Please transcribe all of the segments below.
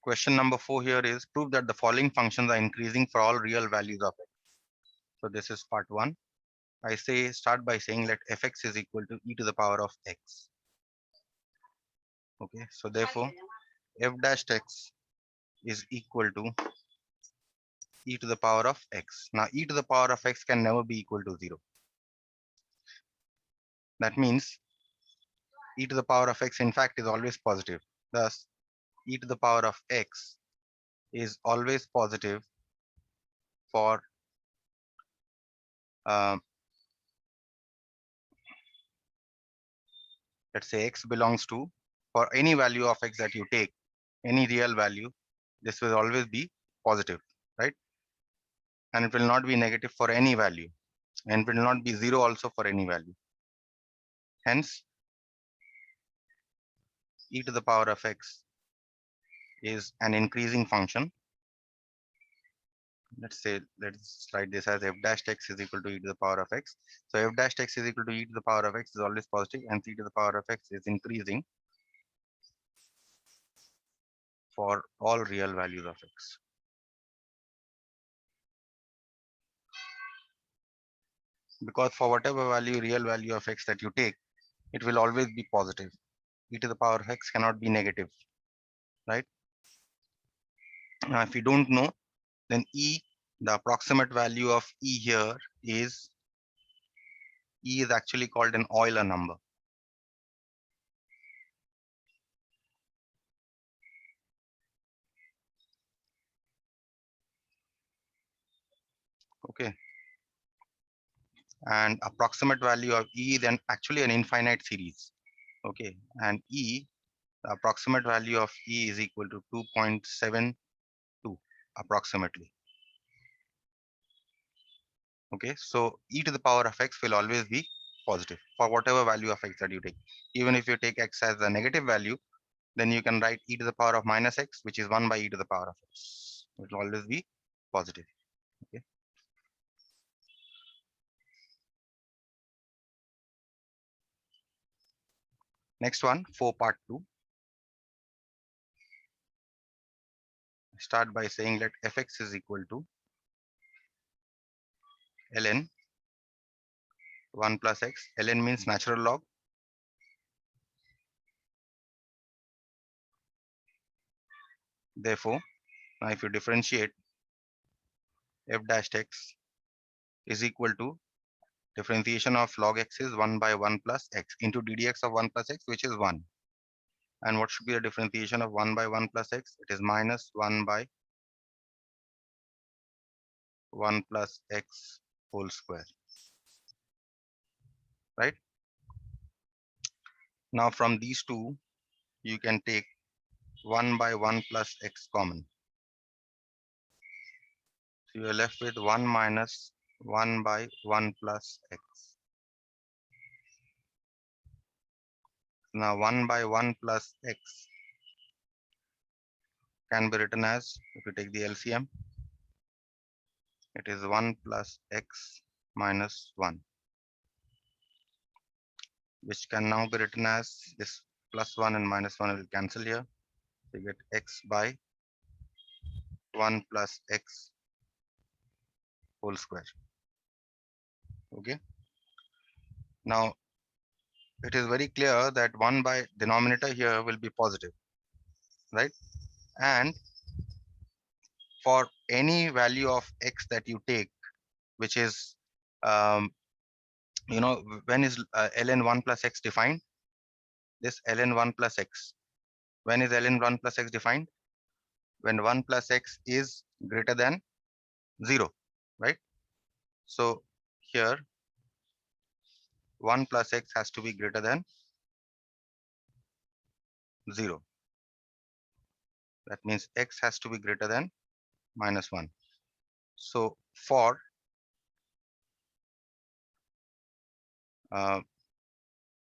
Question number 4 here is prove that the following functions are increasing for all real values of x. So this is part 1. I start by saying let fx is equal to e to the power of x. Okay, so therefore f dash x is equal to e to the power of x. Now e to the power of x can never be equal to 0. That means e to the power of x in fact is always positive. Thus e to the power of x is always positive for uh, let's say x belongs to, for any value of x that you take, any real value, this will always be positive, right? And it will not be negative for any value, and it will not be 0 also for any value. Hence e to the power of x is an increasing function. Let's write this as f dash x is equal to e to the power of x. So f dash x is equal to e to the power of x is always positive, and e to the power of x is increasing for all real values of x. Because for whatever value, real value of x that you take, it will always be positive. E to the power of x cannot be negative, right? Now, if you don't know, then e, the approximate value of e here is, e is actually called an Euler number. Okay. And approximate value of e then actually an infinite series. Okay. And e, the approximate value of e is equal to 2.72 approximately. Okay. So e to the power of x will always be positive for whatever value of x that you take. Even if you take x as a negative value, then you can write e to the power of minus x, which is 1 by e to the power of x. It will always be positive. Okay. Next one, 4 part 2. Start by saying let fx is equal to ln 1 plus x. Ln means natural log. Therefore, now if you differentiate, f dash x is equal to differentiation of log x is 1 by 1 plus x into ddx of 1 plus x, which is 1. And what should be the differentiation of 1 by 1 plus x? It is minus 1 by 1 plus x whole square. Right? Now from these two, you can take 1 by 1 plus x common. So you are left with 1 minus 1 by 1 plus x. Now 1 by 1 plus x can be written as, if you take the LCM, it is 1 plus x minus 1, which can now be written as this plus 1 and minus 1 will cancel here. You get x by 1 plus x whole square. Okay. Now it is very clear that 1 by denominator here will be positive, right? And for any value of x that you take, which is, when is ln 1 plus x defined? This ln 1 plus x. When is ln 1 plus x defined? When 1 plus x is greater than 0, right? So here 1 plus x has to be greater than 0. That means x has to be greater than minus 1. So for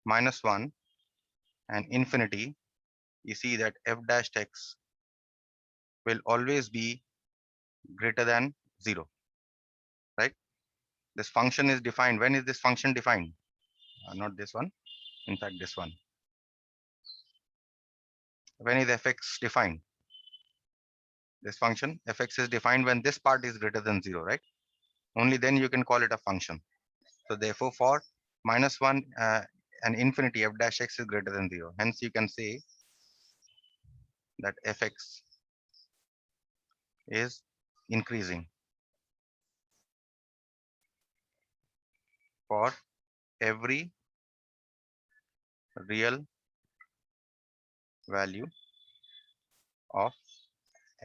minus 1 and infinity, you see that f dash x will always be greater than 0, right? This function is defined. When is this function defined? Not this one. In fact, this one. When is fx defined? This function fx is defined when this part is greater than 0, right? Only then you can call it a function. So therefore, for -1 and infinity, f dash x is greater than 0. Hence, you can say that fx is increasing for every real value of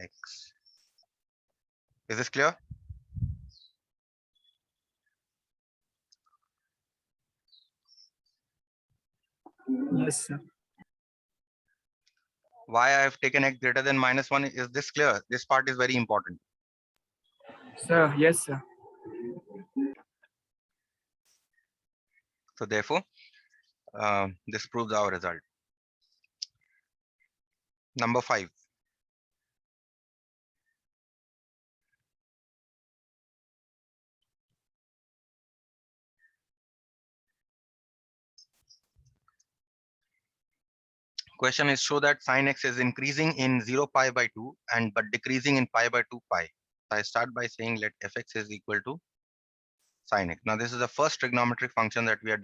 x. Is this clear? Yes, sir. Why I have taken x greater than -1? Is this clear? This part is very important. Sir, yes, sir. So therefore, this proves our result. Number 5. Question is, show that sin x is increasing in 0 pi by 2 and but decreasing in pi by 2 pi. I start by saying let fx is equal to sin x. Now this is the first trigonometric function that we are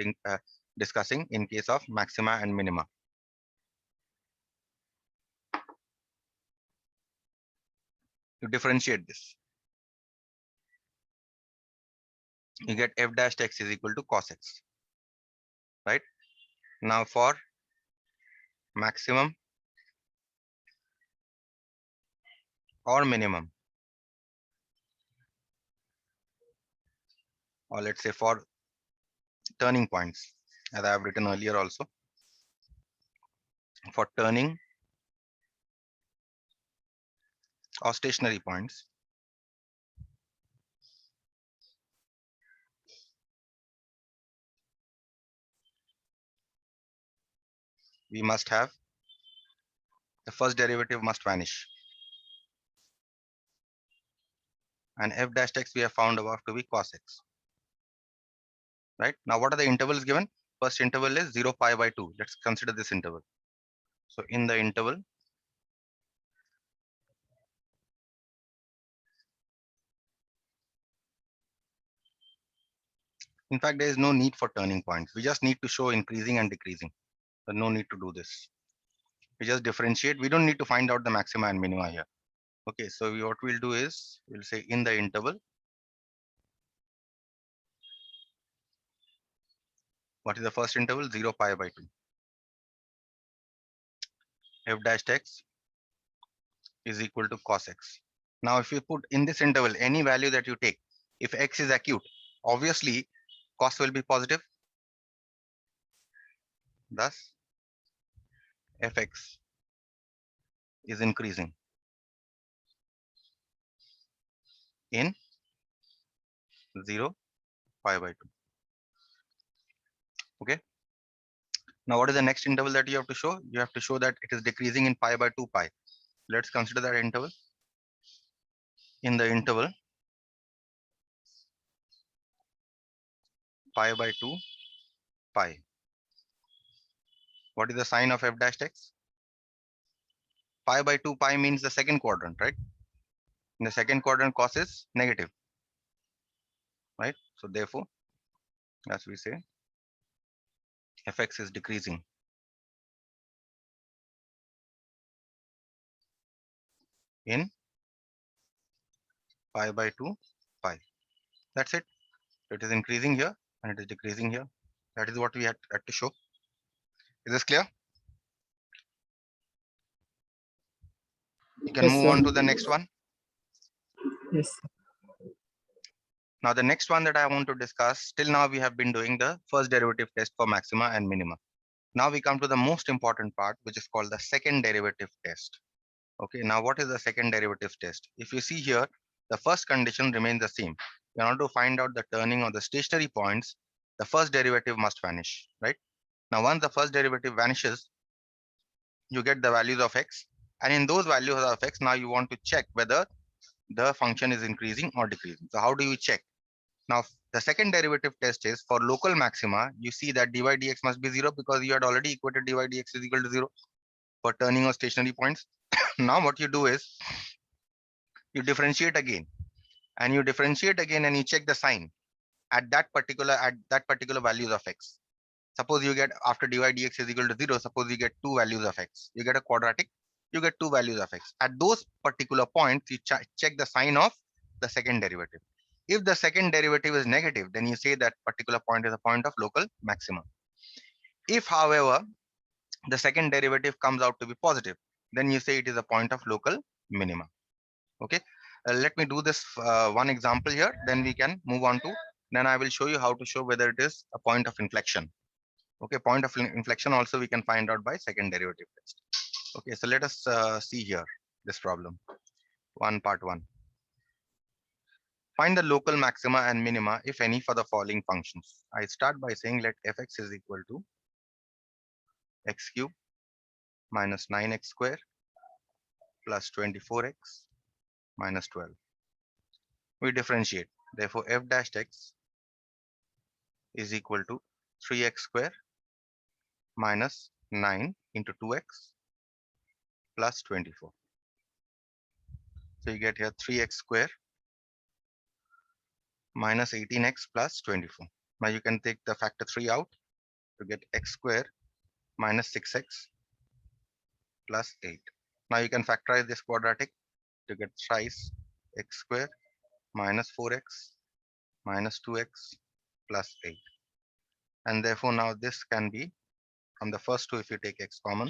discussing in case of maxima and minima. To differentiate this, you get f dash x is equal to cos x, right? Now for maximum or minimum, or let's say for turning points, as I have written earlier also, for turning or stationary points, we must have the first derivative must vanish. And f dash x we have found above to be cos x. Right? Now what are the intervals given? First interval is 0 pi by 2. Let's consider this interval. So in the interval, in fact, there is no need for turning points. We just need to show increasing and decreasing. There's no need to do this. We just differentiate. We don't need to find out the maxima and minima here. Okay, so what we'll do is we'll say in the interval, what is the first interval? 0 pi by 2. F dash x is equal to cos x. Now, if you put in this interval any value that you take, if x is acute, obviously cos will be positive. Thus, fx is increasing in 0 pi by 2. Okay. Now, what is the next interval that you have to show? You have to show that it is decreasing in pi by 2 pi. Let's consider that interval. In the interval pi by 2 pi, what is the sign of f dash x? Pi by 2 pi means the second quadrant, right? In the second quadrant, cos is negative, right? So therefore, as we say, fx is decreasing in pi by 2 pi. That's it. It is increasing here and it is decreasing here. That is what we had to show. Is this clear? You can Yes, move sir. on to the next one. Yes. Now, the next one that I want to discuss, till now we have been doing the first derivative test for maxima and minima. Now we come to the most important part, which is called the second derivative test. Okay, now what is the second derivative test? If you see here, the first condition remains the same. In order to find out the turning or the stationary points, the first derivative must vanish, right? Now, once the first derivative vanishes, you get the values of x. And in those values of x, now you want to check whether the function is increasing or decreasing. So how do you check? Now, the second derivative test is for local maxima, you see that dy dx must be 0 because you had already equated dy dx is equal to 0 for turning or stationary points. Now what you do is You differentiate again, and you differentiate again, and you check the sign at that particular values of x. Suppose you get, after dy dx is equal to 0, suppose you get two values of x. You get a quadratic, you get two values of x. At those particular points, you check the sign of the second derivative. If the second derivative is negative, then you say that particular point is a point of local maximum. If, however, the second derivative comes out to be positive, then you say it is a point of local minima. Okay, let me do this one example here, then we can move on to, then I will show you how to show whether it is a point of inflection. Okay, point of inflection also we can find out by second derivative test. Okay, so let us see here this problem. Part one. Find the local maxima and minima, if any, for the following functions. I start by saying let fx is equal to x cube minus 9x square plus 24x minus 12. We differentiate. Therefore, f dash x is equal to 3x square minus 9 into 2x plus 24. So you get here 3x square minus 18x plus 24. Now you can take the factor 3 out to get x square minus 6x plus 8. Now you can factorize this quadratic to get thrice x square minus 4x minus 2x plus 8. And therefore now this can be, from the first two, if you take x common,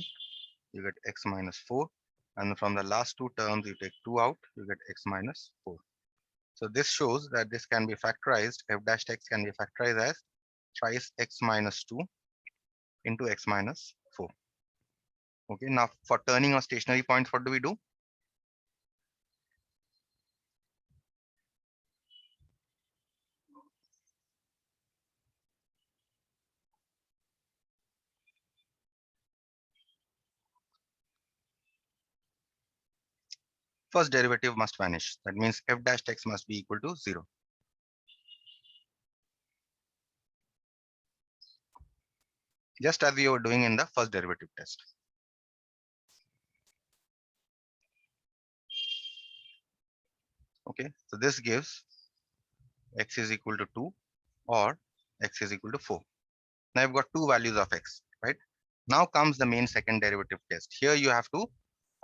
you get x minus 4. And from the last two terms, you take 2 out, you get x minus 4. So this shows that this can be factorized, f dash x can be factorized as thrice x minus 2 into x minus 4. Okay, now for turning or stationary points, what do we do? First derivative must vanish. That means f dash x must be equal to 0. Just as we were doing in the first derivative test. Okay, so this gives x is equal to 2 or x is equal to 4. Now I've got two values of x, right? Now comes the main second derivative test. Here you have to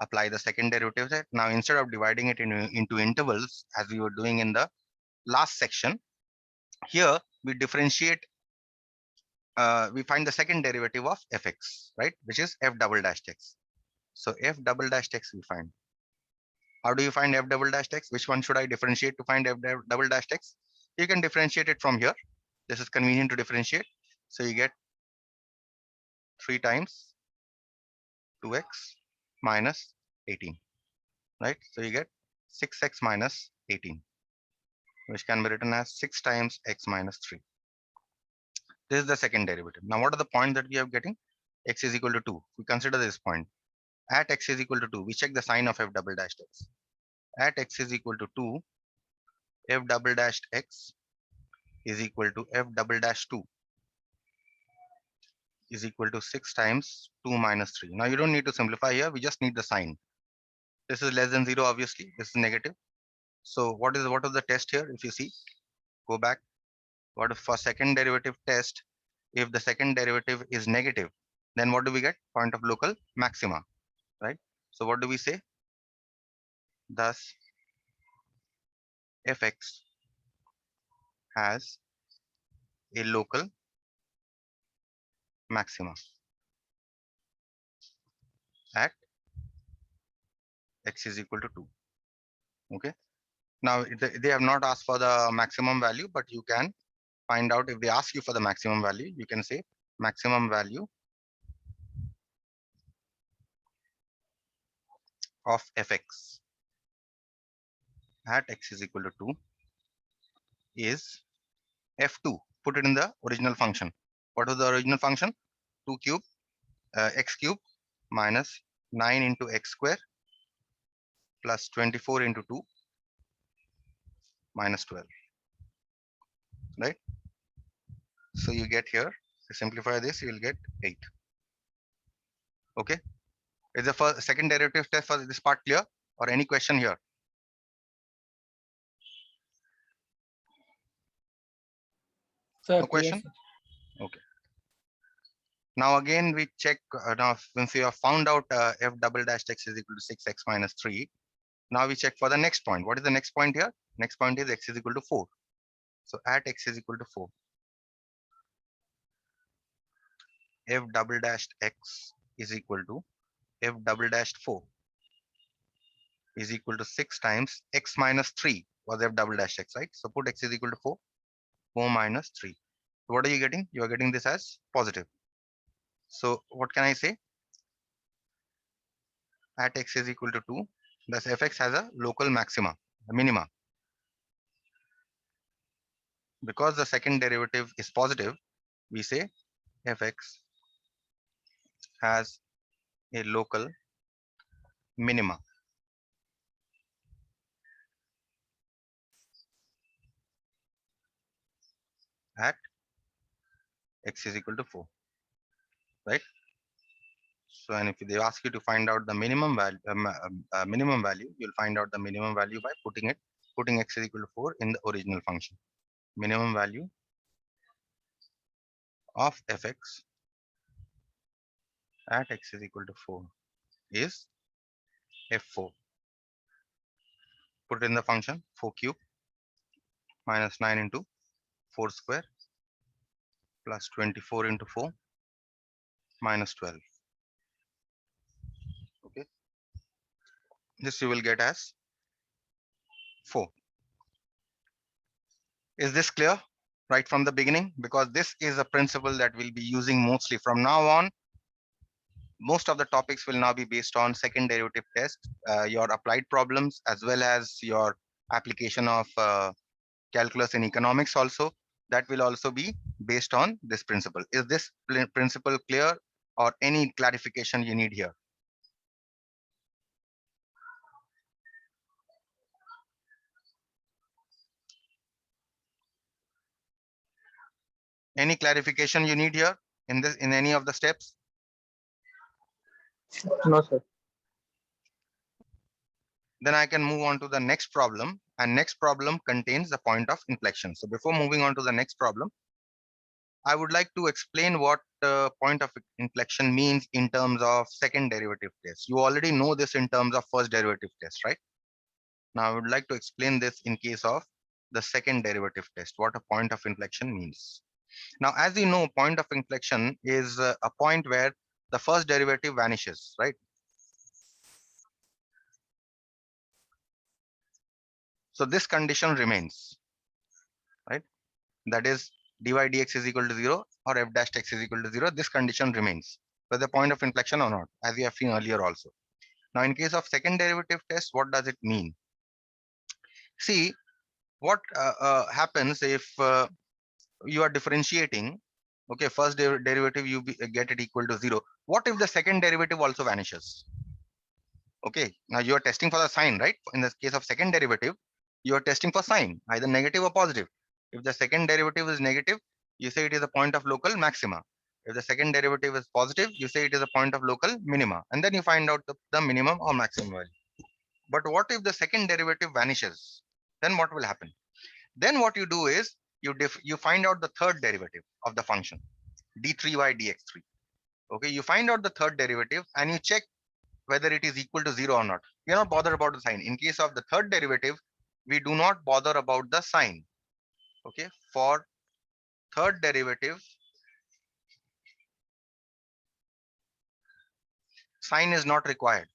apply the second derivative test. Now instead of dividing it into intervals as we were doing in the last section, here we differentiate, we find the second derivative of fx, right? Which is f double dash x. So f double dash x we find. How do you find f double dash x? Which one should I differentiate to find f double dash x? You can differentiate it from here. This is convenient to differentiate. So you get 3 times 2x minus 18, right? So you get 6x minus 18, which can be written as 6 times x minus 3. This is the second derivative. Now what are the points that we are getting? X is equal to 2. We consider this point. At x is equal to 2, we check the sign of f double dash x. At x is equal to 2, f double dash x is equal to f double dash 2 is equal to 6 times 2 minus 3. Now you don't need to simplify here, we just need the sign. This is less than 0, obviously, this is negative. So what is the test here? If you see, go back, what if for second derivative test, if the second derivative is negative, then what do we get? Point of local maxima, right? So what do we say? Thus, fx has a local maxima at x is equal to 2. Okay. Now they have not asked for the maximum value, but you can find out. If they ask you for the maximum value, you can say maximum value of fx at x is equal to 2 is f2. Put it in the original function. What was the original function? 2 cube x cube minus 9 into x square plus 24 into 2 minus 12, right? So you get here, to simplify this, you will get 8. Okay. Is the second derivative test for this part clear, or any question here? Sir, No question? Yes, Okay. Now again we check, now since we have found out f double dash x is equal to 6x minus 3, now we check for the next point. What is the next point here? Next point is x is equal to 4. So at x is equal to 4, f double dash x is equal to f double dash 4 is equal to 6 times x minus 3 was f double dash x, right? So put x is equal to 4, 4 minus 3. So what are you getting? You are getting this as positive. So what can I say? At x is equal to 2, thus fx has a local maxima, a minima. Because the second derivative is positive, we say fx has a local minima. At x is equal to 4, right? So, and if they ask you to find out the minimum value, you'll find out the minimum value by putting x is equal to 4 in the original function. Minimum value of fx at x is equal to 4 is f4. Put it in the function 4 cube minus 9 into 4 square plus 24 into 4 minus 12. Okay, this you will get as 4. Is this clear right from the beginning? Because this is a principle that we'll be using mostly from now on. Most of the topics will now be based on second derivative test, your applied problems, as well as your application of calculus in economics also. That will also be based on this principle. Is this principle clear, or any clarification you need here? Any clarification you need here in this, in any of the steps? no, sir. Then I can move on to the next problem, and next problem contains the point of inflection. So before moving on to the next problem, I would like to explain what point of inflection means in terms of second derivative test. You already know this in terms of first derivative test, right? Now I would like to explain this in case of the second derivative test, what a point of inflection means. Now, as you know, point of inflection is a point where the first derivative vanishes, right? So this condition remains, right? That is dy dx is equal to 0 or f dash x is equal to 0. This condition remains, whether point of inflection or not, as we have seen earlier also. Now, in case of second derivative test, what does it mean? See, what happens if you are differentiating, okay, first derivative get it equal to 0. What if the second derivative also vanishes? Okay, now you are testing for the sign, right? In the case of second derivative, you are testing for sign, either negative or positive. If the second derivative is negative, you say it is a point of local maxima. If the second derivative is positive, you say it is a point of local minima, and then you find out the minimum or maximum value. But what if the second derivative vanishes? Then what will happen? Then what you do is you find out the third derivative of the function d3y dx3. Okay, you find out the third derivative and you check whether it is equal to 0 or not. We are not bothered about the sign. In case of the third derivative, we do not bother about the sign. Okay, for third derivative, sign is not required.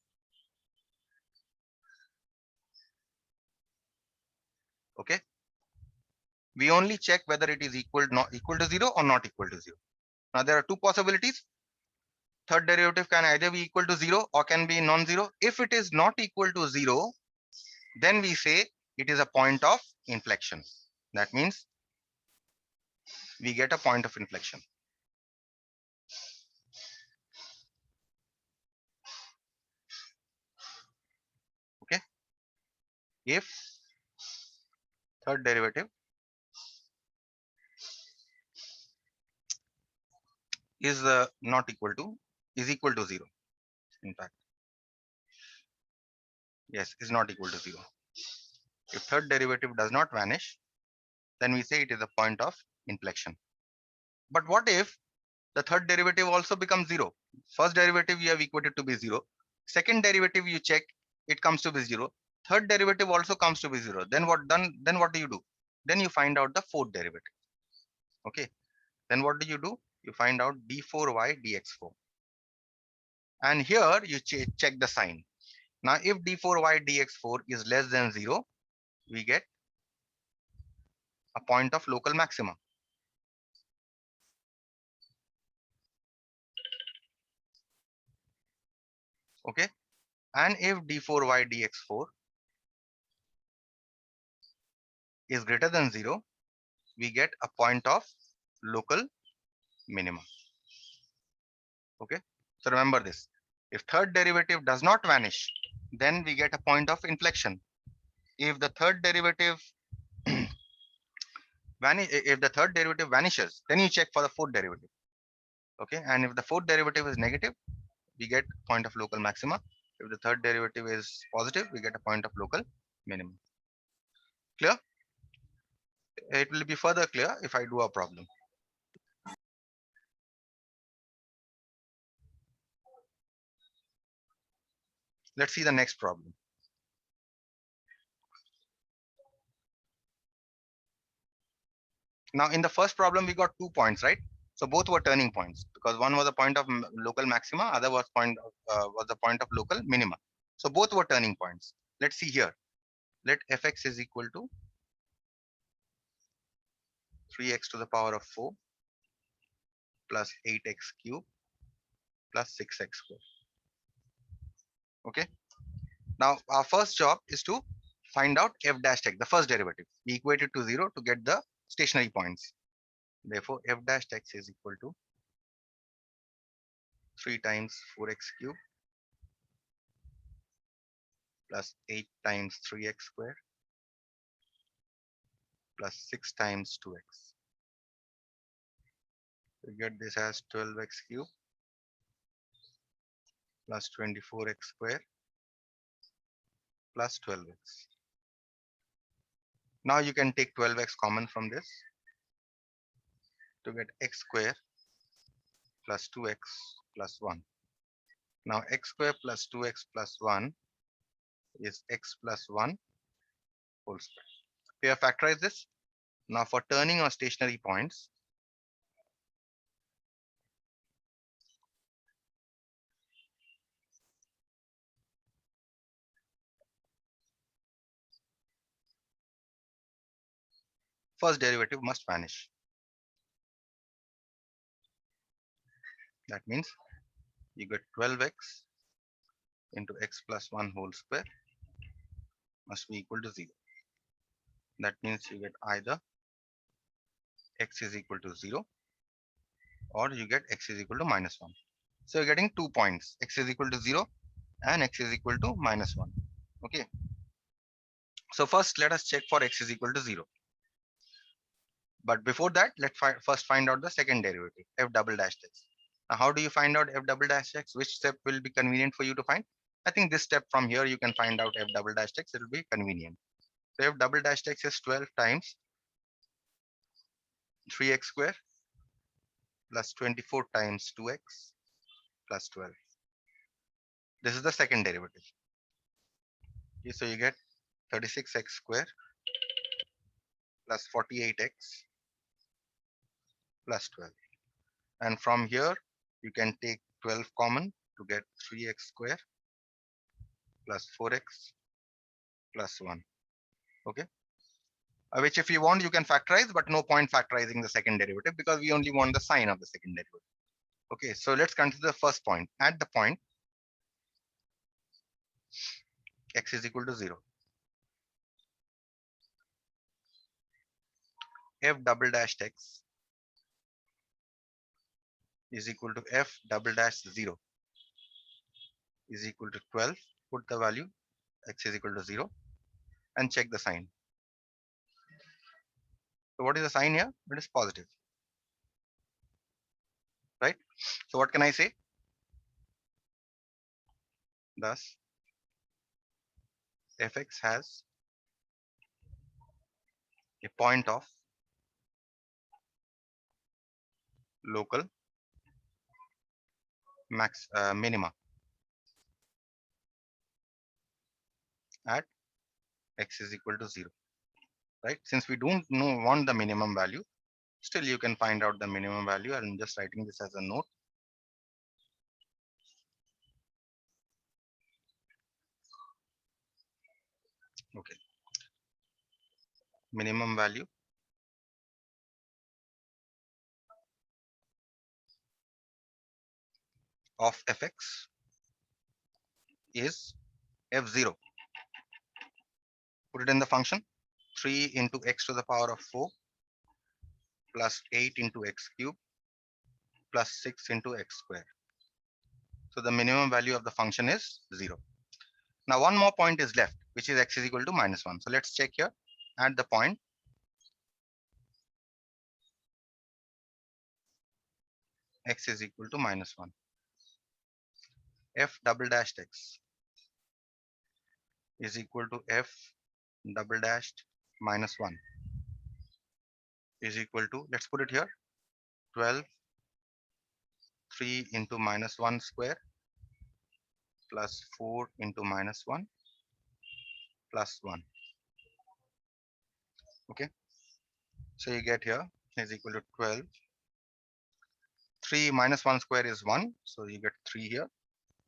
Okay, we only check whether it is not equal to 0 or not equal to 0. Now there are two possibilities. Third derivative can either be equal to 0 or can be non-zero. If it is not equal to 0, then we say it is a point of inflection. That means we get a point of inflection. Okay, if third derivative is not equal to, is equal to 0. In fact, yes, is not equal to 0. If third derivative does not vanish, then we say it is a point of inflection. But what if the third derivative also becomes 0? First derivative you have equated to be 0. Second derivative you check, it comes to be 0. Third derivative also comes to be 0. Then what do you do? Then you find out the fourth derivative. Okay. Then what do? You find out d4y dx4. And here you check the sign. Now if d4y dx4 is less than 0, we get a point of local maxima. Okay. And if d4y dx4 is greater than 0, we get a point of local minimum. Okay. So remember this. If third derivative does not vanish, then we get a point of inflection. If the third derivative vanishes, then you check for the fourth derivative. Okay. And if the fourth derivative is negative, we get point of local maxima. If the third derivative is positive, we get a point of local minimum. Clear? It will be further clear if I do a problem. Let's see the next problem. Now in the first problem, we got 2 points, right? So both were turning points because one was a point of local maxima, other was the point of local minima. So both were turning points. Let's see here. Let fx is equal to 3x to the power of 4 plus 8x cube plus 6x squared. Okay. Now our first job is to find out f dash x, the first derivative. We equate it to 0 to get the stationary points. Therefore, f dash x is equal to 3 times 4x cube plus 8 times 3x squared plus 6 times 2x. We get this as 12x cube plus 24x squared plus 12x. Now you can take 12x common from this to get x square plus 2x plus 1. Now x square plus 2x plus 1 is x plus 1 whole square. Here factorize this. Now for turning or stationary points, first derivative must vanish. That means you get 12x into x plus 1 whole square must be equal to 0. That means you get either x is equal to 0 or you get x is equal to minus 1. So you're getting 2 points, x is equal to 0 and x is equal to minus 1. Okay. So first let us check for x is equal to 0. But before that, let's first find out the second derivative, f double dash x. Now how do you find out f double dash x? Which step will be convenient for you to find? I think this step from here you can find out f double dash x. It will be convenient. So f double dash x is 12 times 3x square plus 24 times 2x plus 12. This is the second derivative. Okay, so you get 36x square plus 48x plus 12. And from here, you can take 12 common to get 3x square plus 4x plus 1. Okay. Which if you want, you can factorize, but no point factorizing the second derivative because we only want the sign of the second derivative. Okay, so let's consider the first point. At the point x is equal to 0, f double dash x is equal to f double dash 0 is equal to 12. Put the value x is equal to 0 and check the sign. So what is the sign here? It is positive, right? So what can I say? Thus, fx has a point of local minima at x is equal to 0, right? Since we don't want the minimum value, still you can find out the minimum value. I'm just writing this as a note. Okay, minimum value of fx is f0. Put it in the function 3 into x to the power of 4 plus 8 into x cube plus 6 into x square. So the minimum value of the function is 0. Now one more point is left, which is x is equal to -1. So let's check here at the point x is equal to -1. F double dashed x is equal to f double dashed -1 is equal to, let's put it here, 12 3 into -1 square plus 4 into -1 plus 1. Okay, so you get here is equal to 12. 3 minus 1 square is 1, so you get 3 here.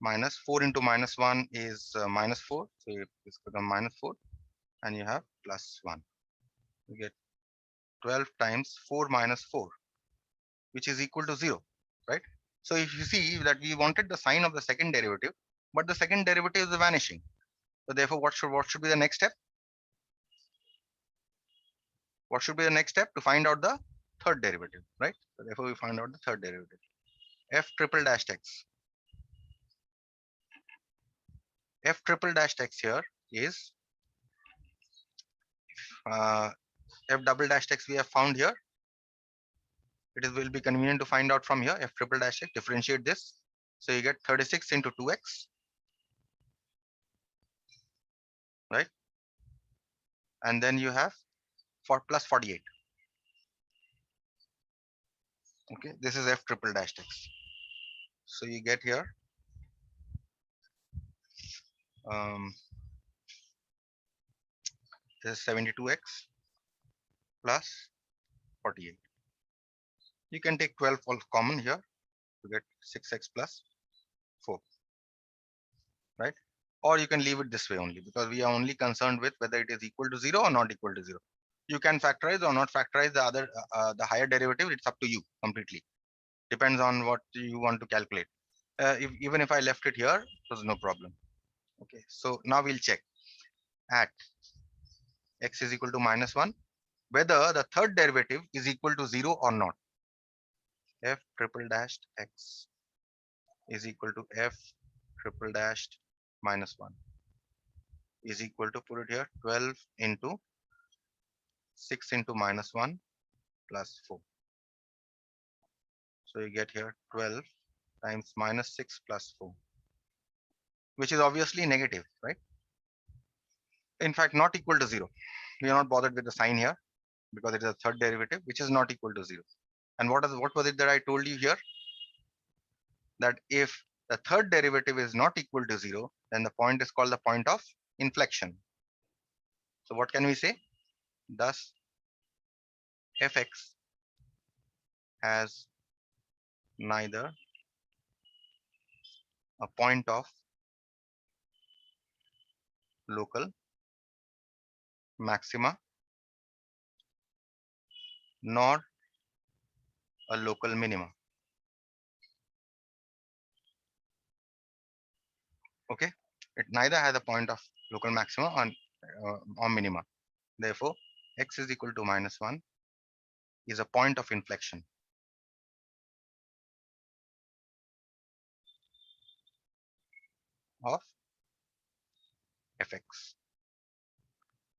Minus 4 into -1 is -4, so it's become -4, and you have plus 1. You get 12 times 4 minus 4, which is equal to 0, right? So if you see that we wanted the sign of the second derivative, but the second derivative is vanishing. So therefore, what should be the next step? What should be the next step to find out the third derivative, right? So therefore, we find out the third derivative. F triple dash x. F triple dash x here is f double dash x we have found here. It will be convenient to find out from here. F triple dash x, differentiate this. So you get 36 into 2x, right? And then you have plus 48. Okay, this is f triple dash x. So you get here this is 72x plus 48. You can take 12 all common here to get 6x plus 4, right? Or you can leave it this way only, because we are only concerned with whether it is equal to 0 or not equal to 0. You can factorize or not factorize the other the higher derivative. It's up to you completely. Depends on what you want to calculate. Even if I left it here, there's no problem. Okay, so now we'll check at x is equal to -1 whether the third derivative is equal to 0 or not. F triple dashed x is equal to f triple dashed -1 is equal to, put it here, 12 into 6 into -1 plus 4. So you get here 12 times -6 plus 4, which is obviously negative, right? In fact, not equal to 0. We are not bothered with the sign here because it is a third derivative, which is not equal to 0. And what was it that I told you here? That if the third derivative is not equal to 0, then the point is called the point of inflection. So what can we say? Thus, fx has neither a point of local maxima nor a local minima. Okay, it neither has a point of local maxima or minima. Therefore, x is equal to -1 is a point of inflection. Of fx.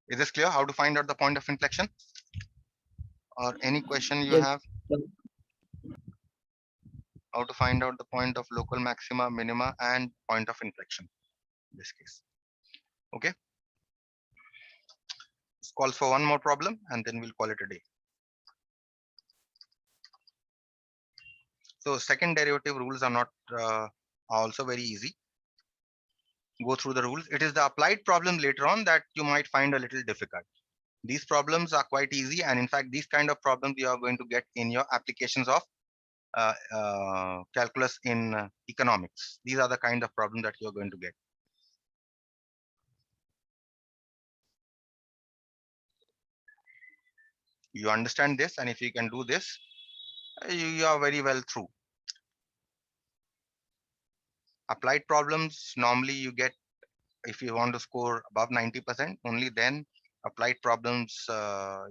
Is this clear how to find out the point of inflection? Or any question you Yes. have? How to find out the point of local maxima, minima, and point of inflection in this case. Okay. This calls for one more problem and then we'll call it a day. So second derivative rules are not also very easy. Go through the rules. It is the applied problem later on that you might find a little difficult. These problems are quite easy, and in fact, these kind of problems you are going to get in your applications of calculus in economics. These are the kind of problems that you are going to get. You understand this, and if you can do this, you are very well through. Applied problems, normally you get, if you want to score above 90%, only then applied problems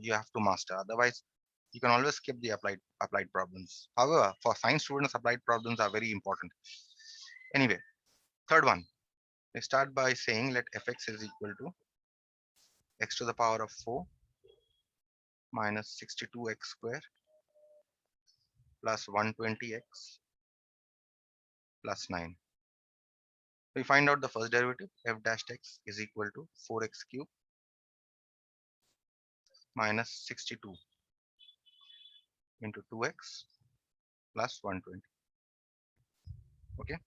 you have to master. Otherwise, you can always skip the applied problems. However, for science students, applied problems are very important. Anyway, third one, we start by saying let fx is equal to x to the power of 4 minus 62x square plus 120x plus 9. We find out the first derivative, f dash x is equal to 4x cube minus 62 into 2x plus 120. Okay.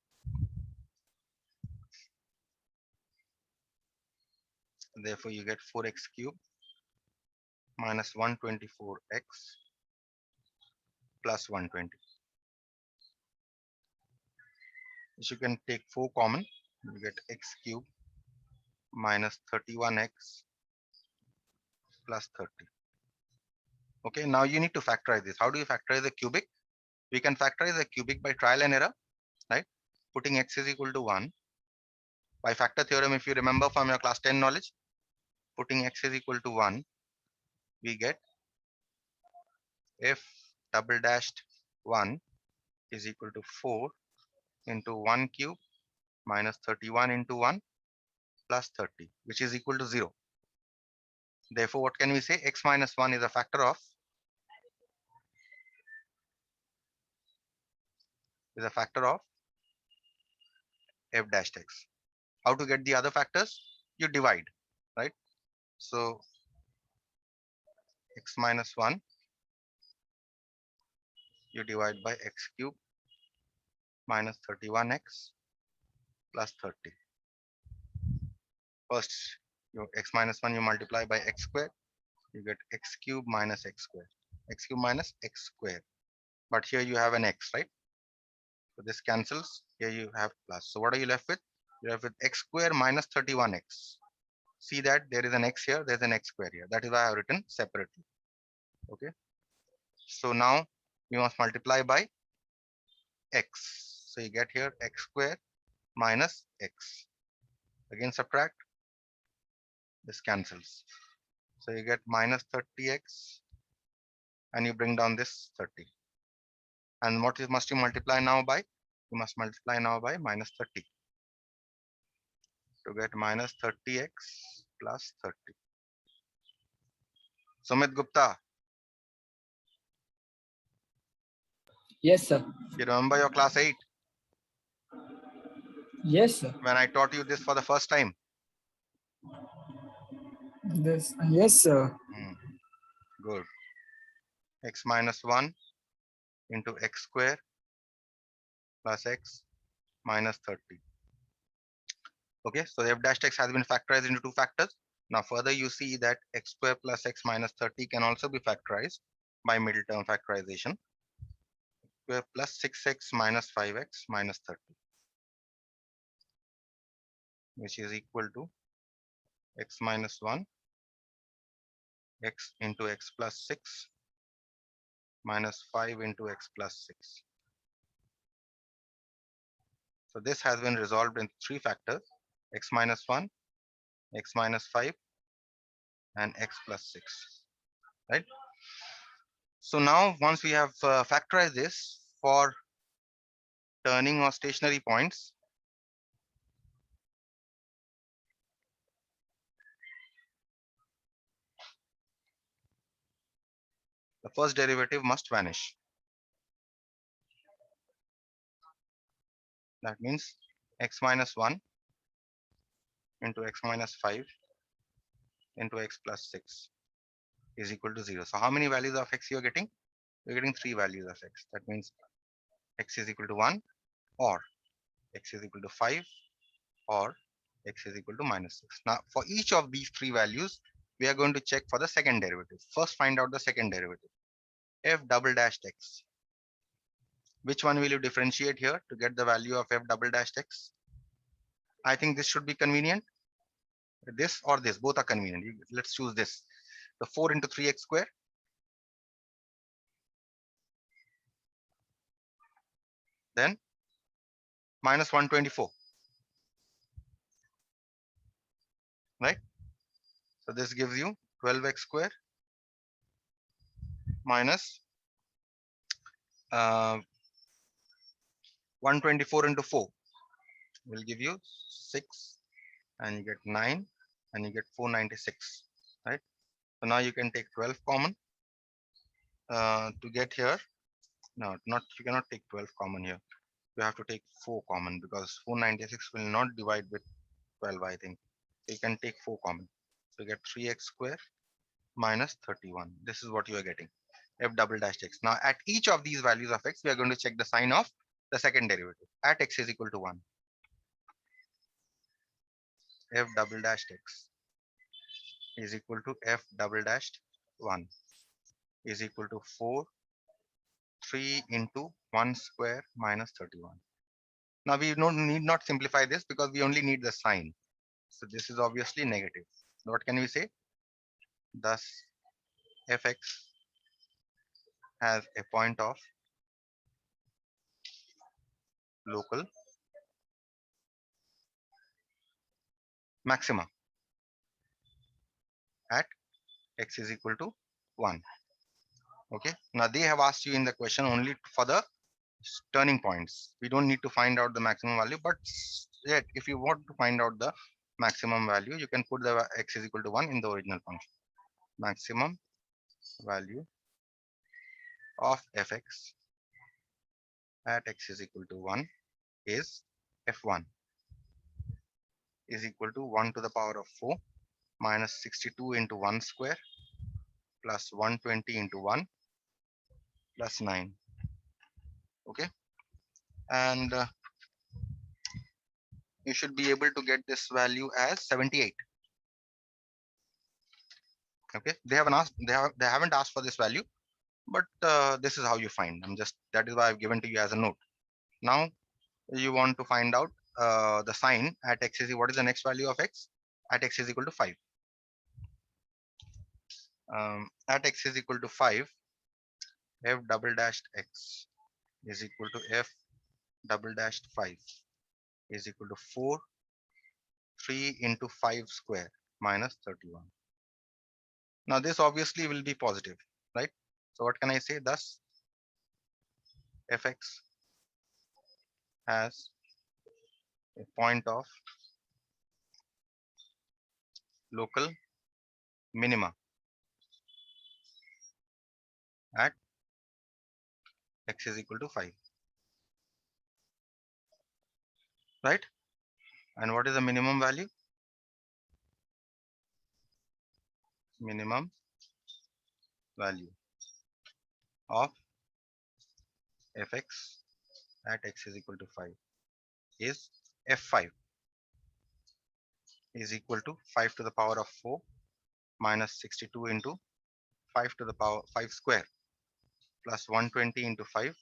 Therefore, you get 4x cube minus 124x plus 120. Which you can take 4 common, you get x cube minus 31x plus 30. Okay, now you need to factorize this. How do you factorize the cubic? We can factorize the cubic by trial and error, right? Putting x is equal to 1. By factor theorem, if you remember from your class 10 knowledge, putting x is equal to 1, we get f double dashed 1 is equal to 4 into 1 cube minus 31 into 1 plus 30, which is equal to 0. Therefore, what can we say? X minus 1 is a factor of f dashed x. How to get the other factors? You divide, right? So x minus 1 you divide by x cube minus 31x plus 30. First, your x minus 1 you multiply by x square, you get x cube minus x square. X cube minus x square. But here you have an x, right? So this cancels. Here you have plus. So what are you left with? You're left with x square minus 31x. See that there is an x here, there's an x square here. That is why I have written separately. Okay. So now you must multiply by x. So you get here x square minus x. Again subtract. This cancels. So you get minus 30x and you bring down this 30. And what must you multiply now by? You must multiply now by minus 30 to get minus 30x plus 30. Sumit Gupta, Yes, sir. you remember your class 8 Yes, sir. when I taught you this for the first time? Yes, sir. Good. X minus 1 into x square plus x minus 30. Okay, so f dash x has been factorized into two factors. Now further you see that x square plus x minus 30 can also be factorized by middle term factorization. Square plus 6x minus 5x minus 30, which is equal to x minus 1 x into x plus 6 minus 5 into x plus 6. So this has been resolved in three factors: x minus 1, x minus 5, and x plus 6, right? So now once we have factorized this for turning or stationary points, the first derivative must vanish. That means x minus 1 into x minus 5 into x plus 6 is equal to 0. So how many values of x you are getting? You're getting 3 values of x. That means x is equal to 1, or x is equal to 5, or x is equal to -6. Now, for each of these three values, we are going to check for the second derivative. First, find out the second derivative, f double dash x. Which one will you differentiate here to get the value of f double dash x? I think this should be convenient. This or this, both are convenient. Let's choose this. The 4 into 3x square. Then minus 124. Right? So this gives you 12x square minus 124 into 4 will give you 6, and you get 9, and you get 496. Right? So now you can take 12 common to get here. No, not, you cannot take 12 common here. You have to take 4 common because 496 will not divide with 12, I think. So you can take 4 common. So you get 3x square minus 31. This is what you are getting, f double dash x. Now at each of these values of x, we are going to check the sign of the second derivative. At x is equal to 1, f double dash x is equal to f double dash 1 is equal to 4, 3 into 1 square minus 31. Now we need not simplify this because we only need the sign. So this is obviously negative. So what can we say? Thus fx has a point of local maxima at x is equal to 1. Okay, now they have asked you in the question only for the turning points. We don't need to find out the maximum value, but yet if you want to find out the maximum value, you can put the x is equal to 1 in the original function. Maximum value of fx at x is equal to 1 is f1 is equal to 1 to the power of 4 minus 62 into 1 square plus 120 into 1 plus 9. Okay, and you should be able to get this value as 78. Okay, they haven't asked for this value, but this is how you find. That is why I've given to you as a note. Now you want to find out the sign at x is, what is the next value of x at x is equal to 5. At x is equal to 5, f double dashed x is equal to f double dashed 5 is equal to 4, 3 into 5 square minus 31. Now this obviously will be positive, right? So what can I say? Thus fx has a point of local minima at x is equal to 5, right? And what is the minimum value? Minimum value of fx at x is equal to 5 is f5 is equal to 5 to the power of 4 minus 62 into 5 to the power 5 square plus 120 into 5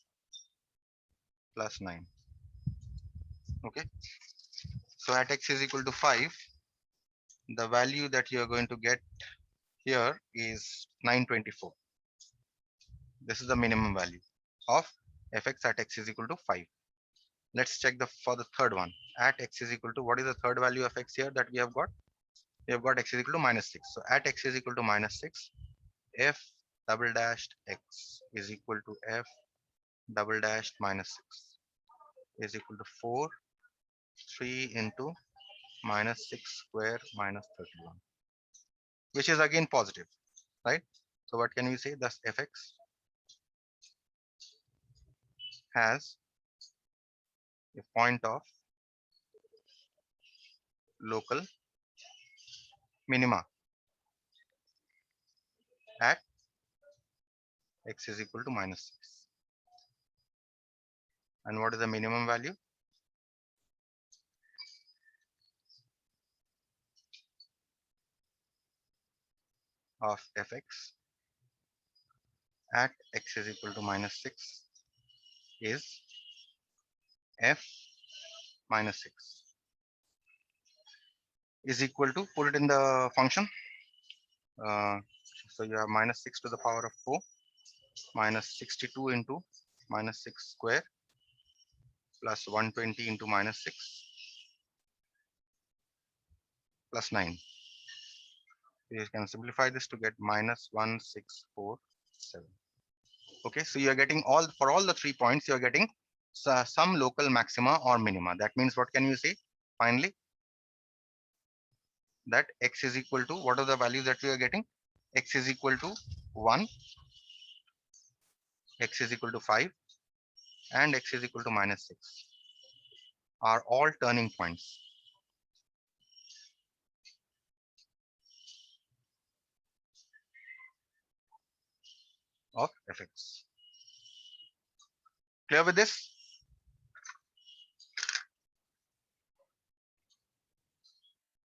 plus 9. Okay, so at x is equal to 5, the value that you are going to get here is 924. This is the minimum value of fx at x is equal to 5. Let's check for the third one. At x is equal to, what is the third value of x here that we have got? We have got x is equal to -6. So at x is equal to -6, f double dashed x is equal to f double dashed -6 is equal to 4, 3 into -6 square minus 31, which is again positive, right? So what can we say? Thus fx has a point of local minima at x is equal to -6. And what is the minimum value? Of fx at x is equal to -6 is f minus 6 is equal to, put it in the function. So you have -6 to the power of 4 minus 62 into -6 square plus 120 into -6 plus 9. You can simplify this to get -1647. Okay, so you are getting all, for all the 3 points, you are getting some local maxima or minima. That means what can you say finally? That x is equal to, what are the values that we are getting? X is equal to 1, x is equal to 5, and x is equal to -6 are all turning points. Of fx. Clear with this?